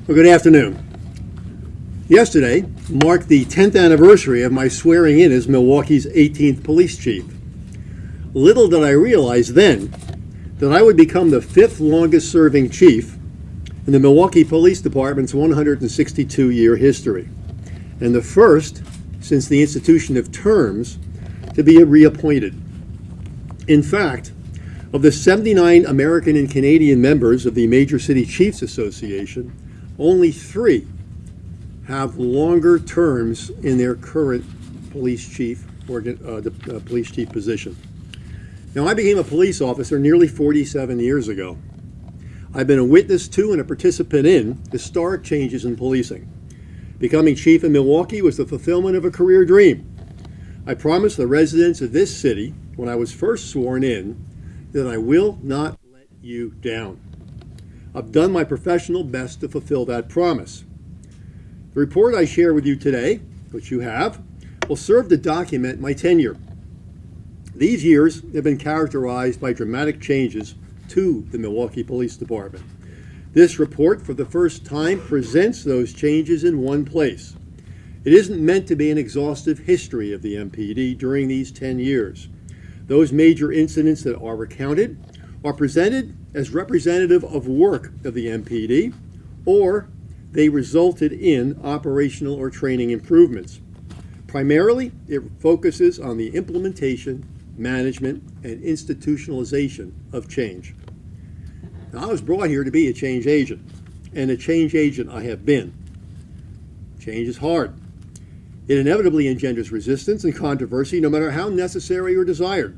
Well, good afternoon. Yesterday marked the 10th anniversary of my swearing in as Milwaukee's 18th police chief. Little did I realize then that I would become the 5th longest serving chief in the Milwaukee Police Department's 162-year history, and the first since the institution of terms to be reappointed. In fact, of the 79 American and Canadian members of the Major City Chiefs Association, only 3 have longer terms in their current police chief police chief position. Now, I became a police officer nearly 47 years ago. I've been a witness to and a participant in historic changes in policing. Becoming chief in Milwaukee was the fulfillment of a career dream. I promised the residents of this city when I was first sworn in that I will not let you down. I've done my professional best to fulfill that promise. The report I share with you today, which you have, will serve to document my tenure. These years have been characterized by dramatic changes to the Milwaukee Police Department. This report, for the first time, presents those changes in one place. It isn't meant to be an exhaustive history of the MPD during these 10 years. Those major incidents that are recounted are presented as representative of work of the MPD, or they resulted in operational or training improvements. Primarily, it focuses on the implementation, management, and institutionalization of change. Now, I was brought here to be a change agent, and a change agent I have been. Change is hard. It inevitably engenders resistance and controversy, no matter how necessary or desired.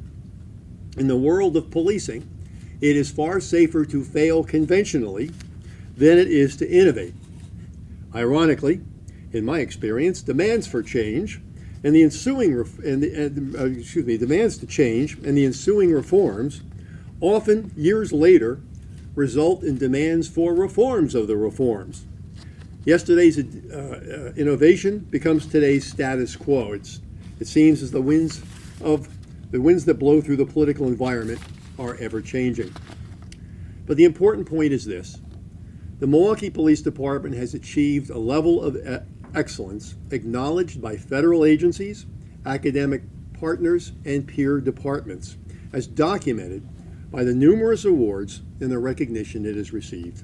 In the world of policing, it is far safer to fail conventionally than it is to innovate. Ironically, in my experience, demands for change and the ensuing demands to change and the ensuing reforms, often years later, result in demands for reforms of the reforms. Yesterday's innovation becomes today's status quo. It seems as the winds that blow through the political environment are ever changing. But the important point is this: the Milwaukee Police Department has achieved a level of excellence acknowledged by federal agencies, academic partners, and peer departments, as documented by the numerous awards and the recognition it has received.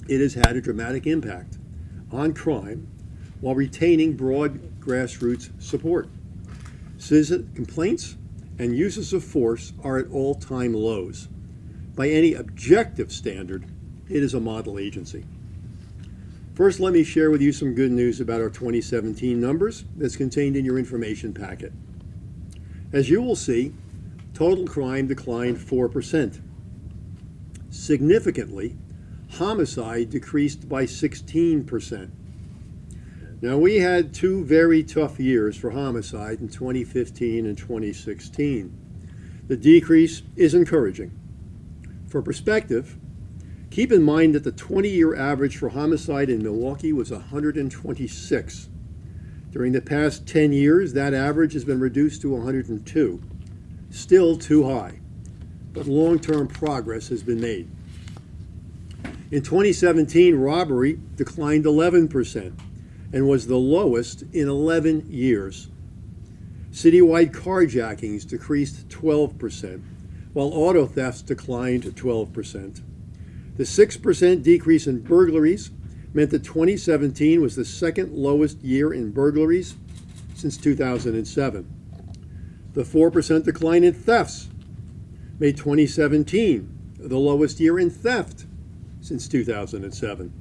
It has had a dramatic impact on crime while retaining broad grassroots support. Citizen complaints and uses of force are at all-time lows. By any objective standard, it is a model agency. First, let me share with you some good news about our 2017 numbers that's contained in your information packet. As you will see, total crime declined 4%. Significantly, homicide decreased by 16%. Now, we had 2 very tough years for homicide in 2015 and 2016. The decrease is encouraging. For perspective, keep in mind that the 20-year average for homicide in Milwaukee was 126. During the past 10 years, that average has been reduced to 102. Still too high, but long-term progress has been made. In 2017, robbery declined 11% and was the lowest in 11 years. Citywide carjackings decreased 12%, while auto thefts declined 12%. The 6% decrease in burglaries meant that 2017 was the second lowest year in burglaries since 2007. The 4% decline in thefts made 2017 the lowest year in theft since 2007.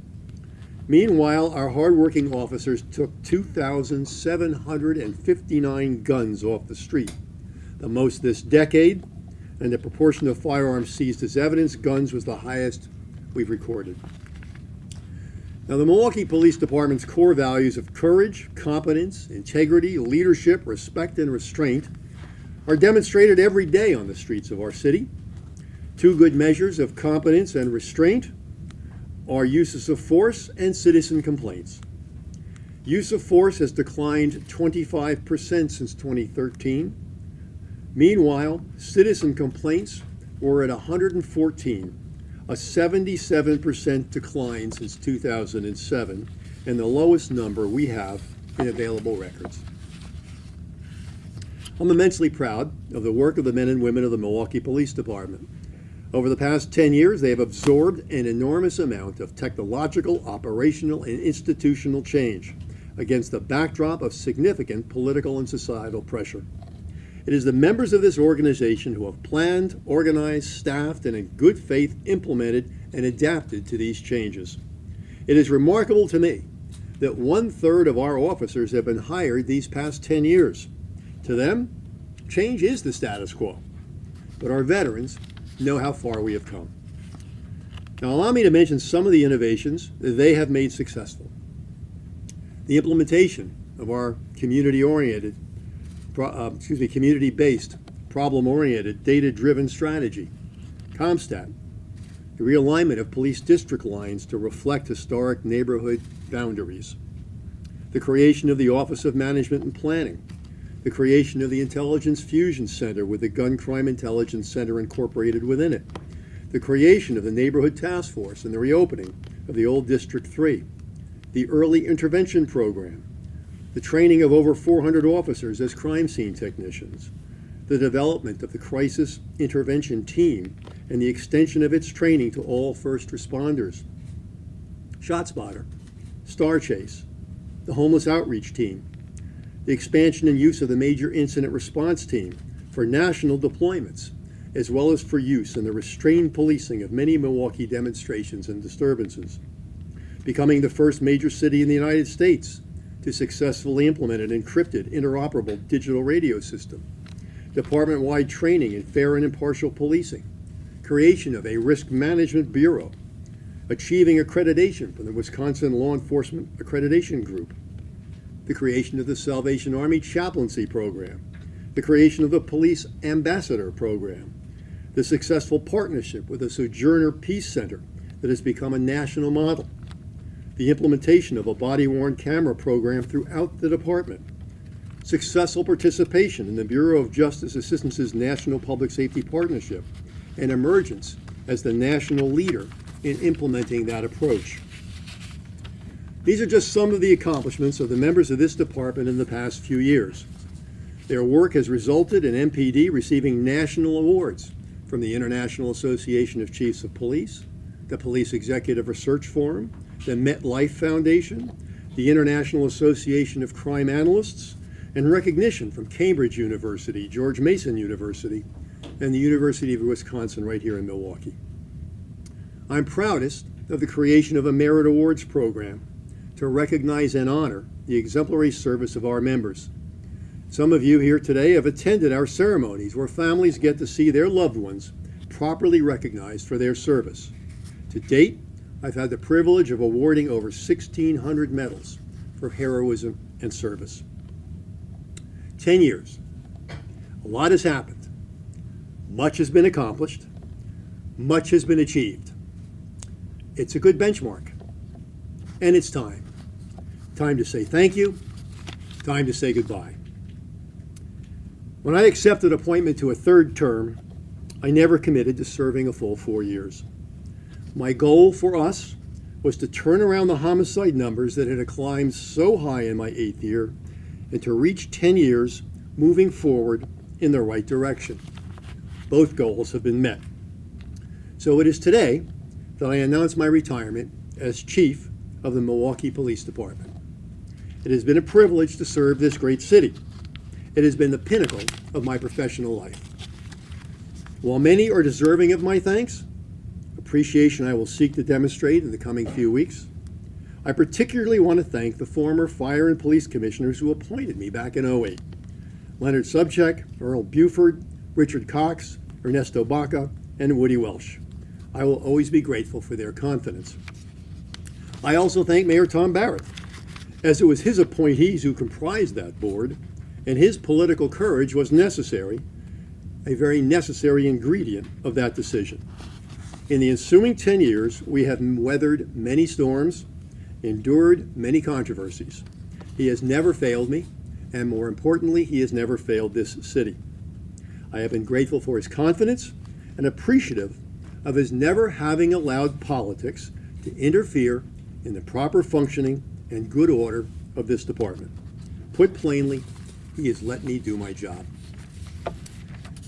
Meanwhile, our hardworking officers took 2,759 guns off the street, the most this decade, and the proportion of firearms seized as evidence, guns, was the highest we've recorded. Now, the Milwaukee Police Department's core values of courage, competence, integrity, leadership, respect, and restraint are demonstrated every day on the streets of our city. 2 good measures of competence and restraint are uses of force and citizen complaints. Use of force has declined 25% since 2013. Meanwhile, citizen complaints were at 114, a 77% decline since 2007, and the lowest number we have in available records. I'm immensely proud of the work of the men and women of the Milwaukee Police Department. Over the past 10 years, they have absorbed an enormous amount of technological, operational, and institutional change against the backdrop of significant political and societal pressure. It is the members of this organization who have planned, organized, staffed, and in good faith implemented and adapted to these changes. It is remarkable to me that 1/3 of our officers have been hired these past 10 years. To them, change is the status quo, but our veterans know how far we have come. Now, allow me to mention some of the innovations that they have made successful. The implementation of our community-based, problem-oriented, data-driven strategy, CompStat, the realignment of police district lines to reflect historic neighborhood boundaries, the creation of the Office of Management and Planning, the creation of the Intelligence Fusion Center with the Gun Crime Intelligence Center incorporated within it, the creation of the Neighborhood Task Force and the reopening of the old District 3, the Early Intervention Program, the training of over 400 officers as crime scene technicians, the development of the Crisis Intervention Team and the extension of its training to all first responders, ShotSpotter, Star Chase, the Homeless Outreach Team, the expansion and use of the Major Incident Response Team for national deployments, as well as for use in the restrained policing of many Milwaukee demonstrations and disturbances, becoming the first major city in the United States to successfully implement an encrypted, interoperable digital radio system, department-wide training in fair and impartial policing, creation of a risk management bureau, achieving accreditation from the Wisconsin Law Enforcement Accreditation Group, the creation of the Salvation Army Chaplaincy Program, the creation of the Police Ambassador Program, the successful partnership with the Sojourner Peace Center that has become a national model, the implementation of a body-worn camera program throughout the department, successful participation in the Bureau of Justice Assistance's National Public Safety Partnership, and emergence as the national leader in implementing that approach. These are just some of the accomplishments of the members of this department in the past few years. Their work has resulted in MPD receiving national awards from the International Association of Chiefs of Police, the Police Executive Research Forum, the MetLife Foundation, the International Association of Crime Analysts, and recognition from Cambridge University, George Mason University, and the University of Wisconsin right here in Milwaukee. I'm proudest of the creation of a Merit Awards program to recognize and honor the exemplary service of our members. Some of you here today have attended our ceremonies where families get to see their loved ones properly recognized for their service. To date, I've had the privilege of awarding over 1,600 medals for heroism and service. 10 years. A lot has happened. Much has been accomplished. Much has been achieved. It's a good benchmark. And it's time. Time to say thank you. Time to say goodbye. When I accepted appointment to a third term, I never committed to serving a full 4 years. My goal for us was to turn around the homicide numbers that had climbed so high in my 8th year and to reach 10 years moving forward in the right direction. Both goals have been met. So it is today that I announce my retirement as Chief of the Milwaukee Police Department. It has been a privilege to serve this great city. It has been the pinnacle of my professional life. While many are deserving of my thanks, appreciation I will seek to demonstrate in the coming few weeks, I particularly want to thank the former Fire and Police Commissioners who appointed me back in 2008. Leonard Subcheck, Earl Buford, Richard Cox, Ernesto Baca, and Woody Welsh. I will always be grateful for their confidence. I also thank Mayor Tom Barrett, as it was his appointees who comprised that board, and his political courage was necessary, a very necessary ingredient of that decision. In the ensuing 10 years, we have weathered many storms, endured many controversies. He has never failed me, and more importantly, he has never failed this city. I have been grateful for his confidence and appreciative of his never having allowed politics to interfere in the proper functioning and good order of this department. Put plainly, he has let me do my job.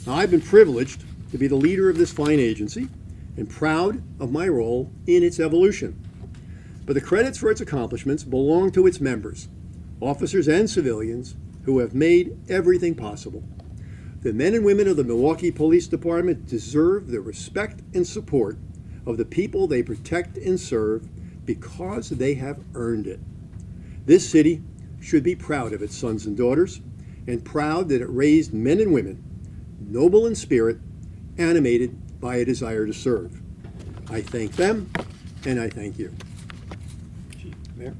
Now, I've been privileged to be the leader of this fine agency and proud of my role in its evolution. But the credits for its accomplishments belong to its members, officers and civilians, who have made everything possible. The men and women of the Milwaukee Police Department deserve the respect and support of the people they protect and serve because they have earned it. This city should be proud of its sons and daughters, and proud that it raised men and women, noble in spirit, animated by a desire to serve. I thank them, and I thank you. Mayor?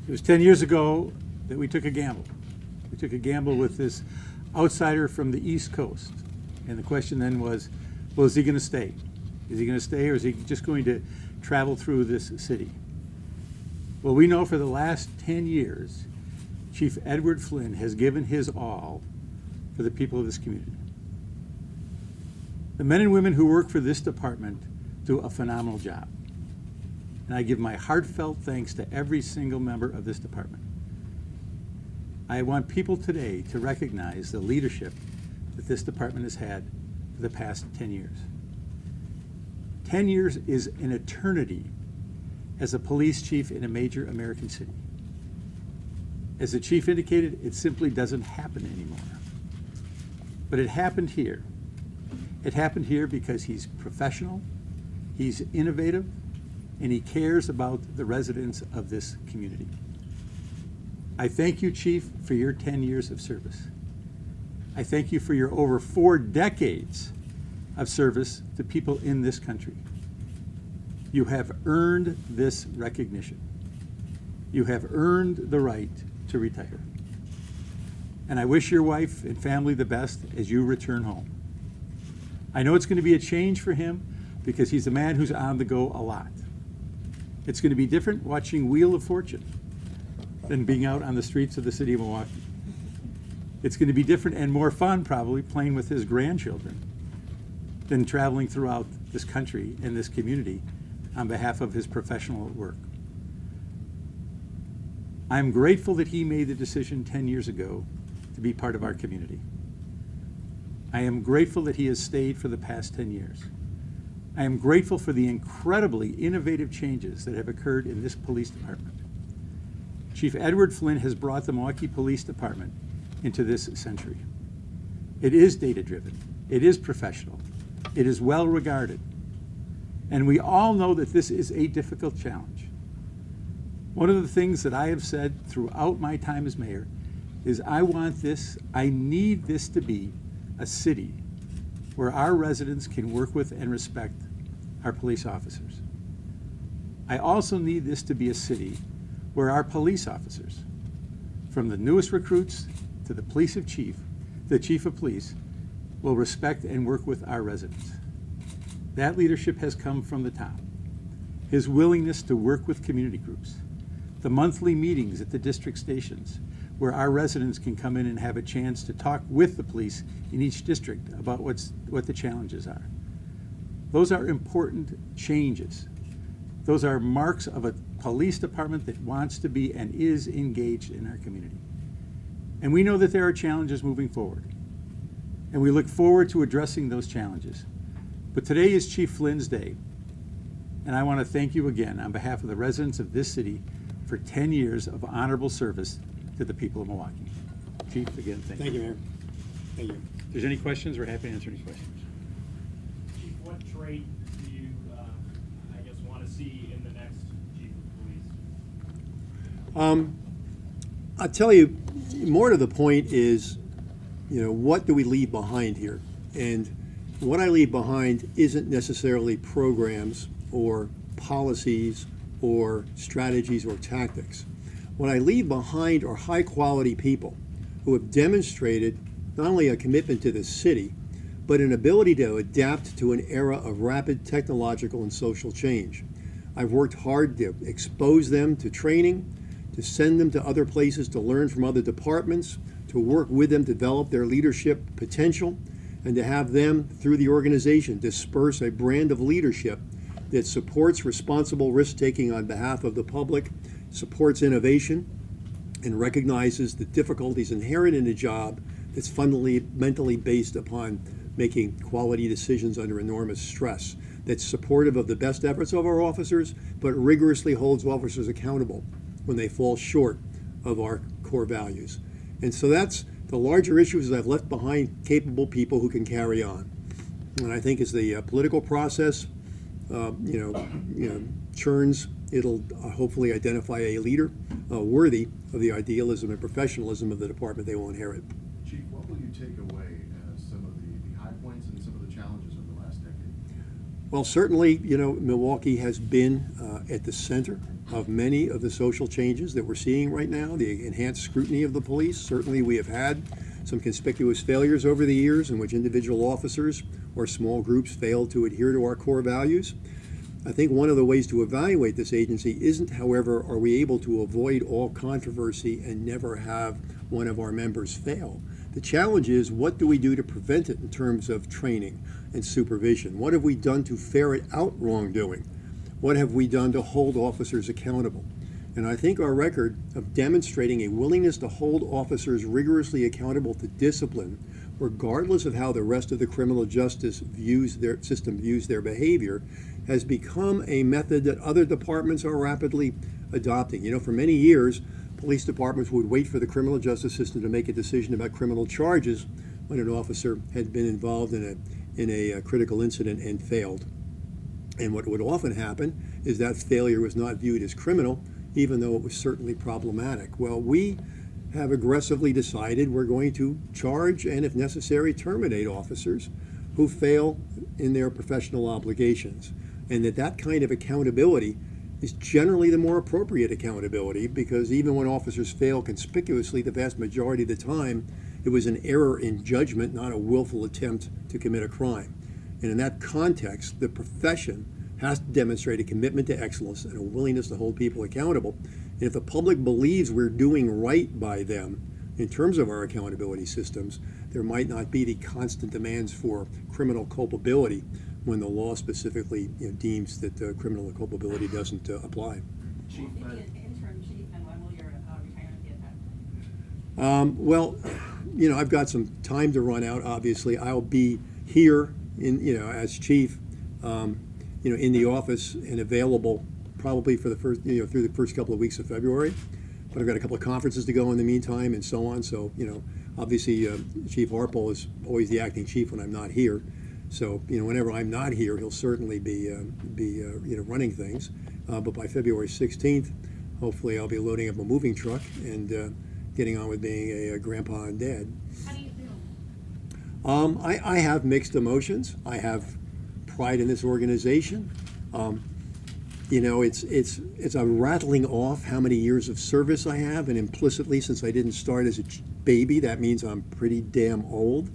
It was 10 years ago that we took a gamble. We took a gamble with this outsider from the East Coast. And the question then was, well, is he going to stay? Is he going to stay, or is he just going to travel through this city? Well, we know for the last 10 years, Chief Edward Flynn has given his all for the people of this community. The men and women who work for this department do a phenomenal job. And I give my heartfelt thanks to every single member of this department. I want people today to recognize the leadership that this department has had for the past 10 years. 10 years is an eternity as a police chief in a major American city. As the chief indicated, it simply doesn't happen anymore. But it happened here. It happened here because he's professional, he's innovative, and he cares about the residents of this community. I thank you, Chief, for your 10 years of service. I thank you for your over 4 decades of service to people in this country. You have earned this recognition. You have earned the right to retire. And I wish your wife and family the best as you return home. I know it's going to be a change for him because he's a man who's on the go a lot. It's going to be different watching Wheel of Fortune than being out on the streets of the city of Milwaukee. It's going to be different and more fun, probably, playing with his grandchildren than traveling throughout this country and this community on behalf of his professional work. I'm grateful that he made the decision 10 years ago to be part of our community. I am grateful that he has stayed for the past 10 years. I am grateful for the incredibly innovative changes that have occurred in this police department. Chief Edward Flynn has brought the Milwaukee Police Department into this century. It is data-driven. It is professional. It is well regarded. And we all know that this is a difficult challenge. One of the things that I have said throughout my time as mayor is I need this to be a city where our residents can work with and respect our police officers. I also need this to be a city where our police officers, from the newest recruits to the chief of police, will respect and work with our residents. That leadership has come from the top. His willingness to work with community groups, the monthly meetings at the district stations where our residents can come in and have a chance to talk with the police in each district about what the challenges are. Those are important changes. Those are marks of a police department that wants to be and is engaged in our community. And we know that there are challenges moving forward. And we look forward to addressing those challenges. But today is Chief Flynn's day. And I want to thank you again on behalf of the residents of this city for 10 years of honorable service to the people of Milwaukee. Chief, again, thank you. Thank you, Mayor. Thank you. If there's any questions, we're happy to answer any questions. Chief, what trait do you, want to see in the next chief of police? I'll tell you, more to the point is, what do we leave behind here? And what I leave behind isn't necessarily programs or policies or strategies or tactics. What I leave behind are high-quality people who have demonstrated not only a commitment to the city, but an ability to adapt to an era of rapid technological and social change. I've worked hard to expose them to training, to send them to other places to learn from other departments, to work with them to develop their leadership potential, and to have them, through the organization, disperse a brand of leadership that supports responsible risk-taking on behalf of the public, supports innovation, and recognizes the difficulties inherent in a job that's fundamentally based upon making quality decisions under enormous stress, that's supportive of the best efforts of our officers, but rigorously holds officers accountable when they fall short of our core values. And so that's the larger issues. I've left behind capable people who can carry on. And I think as the political process churns, it'll hopefully identify a leader worthy of the idealism and professionalism of the department they will inherit. Chief, what will you take away as some of the high points and some of the challenges of the last decade? Well, certainly, Milwaukee has been at the center of many of the social changes that we're seeing right now, the enhanced scrutiny of the police. Certainly, we have had some conspicuous failures over the years in which individual officers or small groups failed to adhere to our core values. I think one of the ways to evaluate this agency isn't, however, are we able to avoid all controversy and never have one of our members fail. The challenge is, what do we do to prevent it in terms of training and supervision? What have we done to ferret out wrongdoing? What have we done to hold officers accountable? And I think our record of demonstrating a willingness to hold officers rigorously accountable to discipline, regardless of how the rest of the criminal justice system views their behavior, has become a method that other departments are rapidly adopting. For many years, police departments would wait for the criminal justice system to make a decision about criminal charges when an officer had been involved in a critical incident and failed. And what would often happen is that failure was not viewed as criminal, even though it was certainly problematic. Well, we have aggressively decided we're going to charge and, if necessary, terminate officers who fail in their professional obligations. And that kind of accountability is generally the more appropriate accountability, because even when officers fail conspicuously, the vast majority of the time, it was an error in judgment, not a willful attempt to commit a crime. And in that context, the profession has to demonstrate a commitment to excellence and a willingness to hold people accountable. And if the public believes we're doing right by them in terms of our accountability systems, there might not be the constant demands for criminal culpability when the law specifically deems that criminal culpability doesn't apply. Chief, will you be an interim chief, and when will your retirement be effective? Well, I've got some time to run out. Obviously, I'll be here as chief, in the office and available probably for the first, through the first couple of weeks of February. But I've got a couple of conferences to go in the meantime and so on. So, obviously, Chief Harpole is always the acting chief when I'm not here. So, whenever I'm not here, he'll certainly be running things. But by February 16th, hopefully I'll be loading up a moving truck and getting on with being a grandpa and dad. How do you feel? I have mixed emotions. I have pride in this organization. It's a rattling off how many years of service I have, and implicitly, since I didn't start as a baby, that means I'm pretty damn old.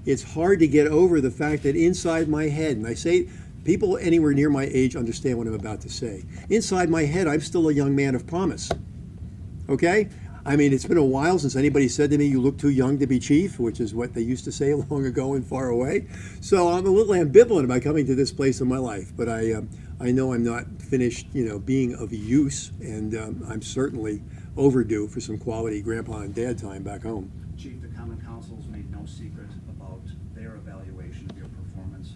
It's hard to get over the fact that inside my head, and I say people anywhere near my age understand what I'm about to say. Inside my head, I'm still a young man of promise. Okay? I mean, it's been a while since anybody said to me, "You look too young to be chief," which is what they used to say long ago and far away. So I'm a little ambivalent about coming to this place in my life, but I know I'm not finished, being of use, and I'm certainly overdue for some quality grandpa and dad time back home. Chief, the Common Council's made no secret about their evaluation of your performance.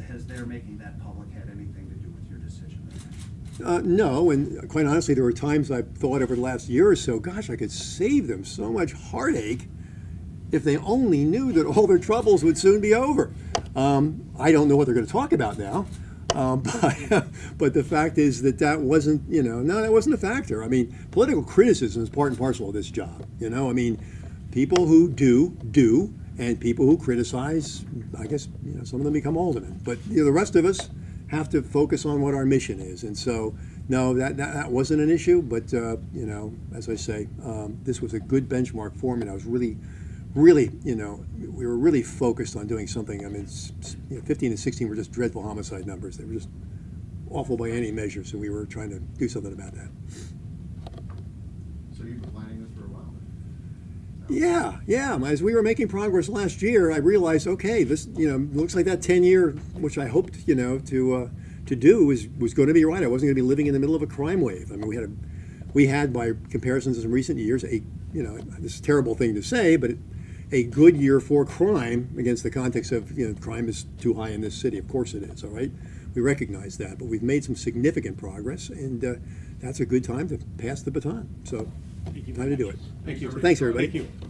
Has their making that public had anything to do with your decision? No, and quite honestly, there were times I've thought over the last year or so, gosh, I could save them so much heartache if they only knew that all their troubles would soon be over. I don't know what they're going to talk about now, but the fact is that wasn't, that wasn't a factor. I mean, political criticism is part and parcel of this job. People who do, and people who criticize, I guess, some of them become aldermen. But the rest of us have to focus on what our mission is. And so, no, that wasn't an issue. But, as I say, this was a good benchmark for me. And I was really, we were really focused on doing something. I mean, 15 and 16 were just dreadful homicide numbers. They were just awful by any measure. So we were trying to do something about that. So you've been planning this for a while Yeah. As we were making progress last year, I realized, okay, this, looks like that 10-year, which I hoped, to do was going to be right. I wasn't going to be living in the middle of a crime wave. I mean, we had by comparisons in recent years, this is a terrible thing to say, but a good year for crime against the context of, crime is too high in this city. Of course it is, all right? We recognize that, but we've made some significant progress, and that's a good time to pass the baton. So, Thank you time very to do much. it. Thank you. So thanks, everybody. Thank you.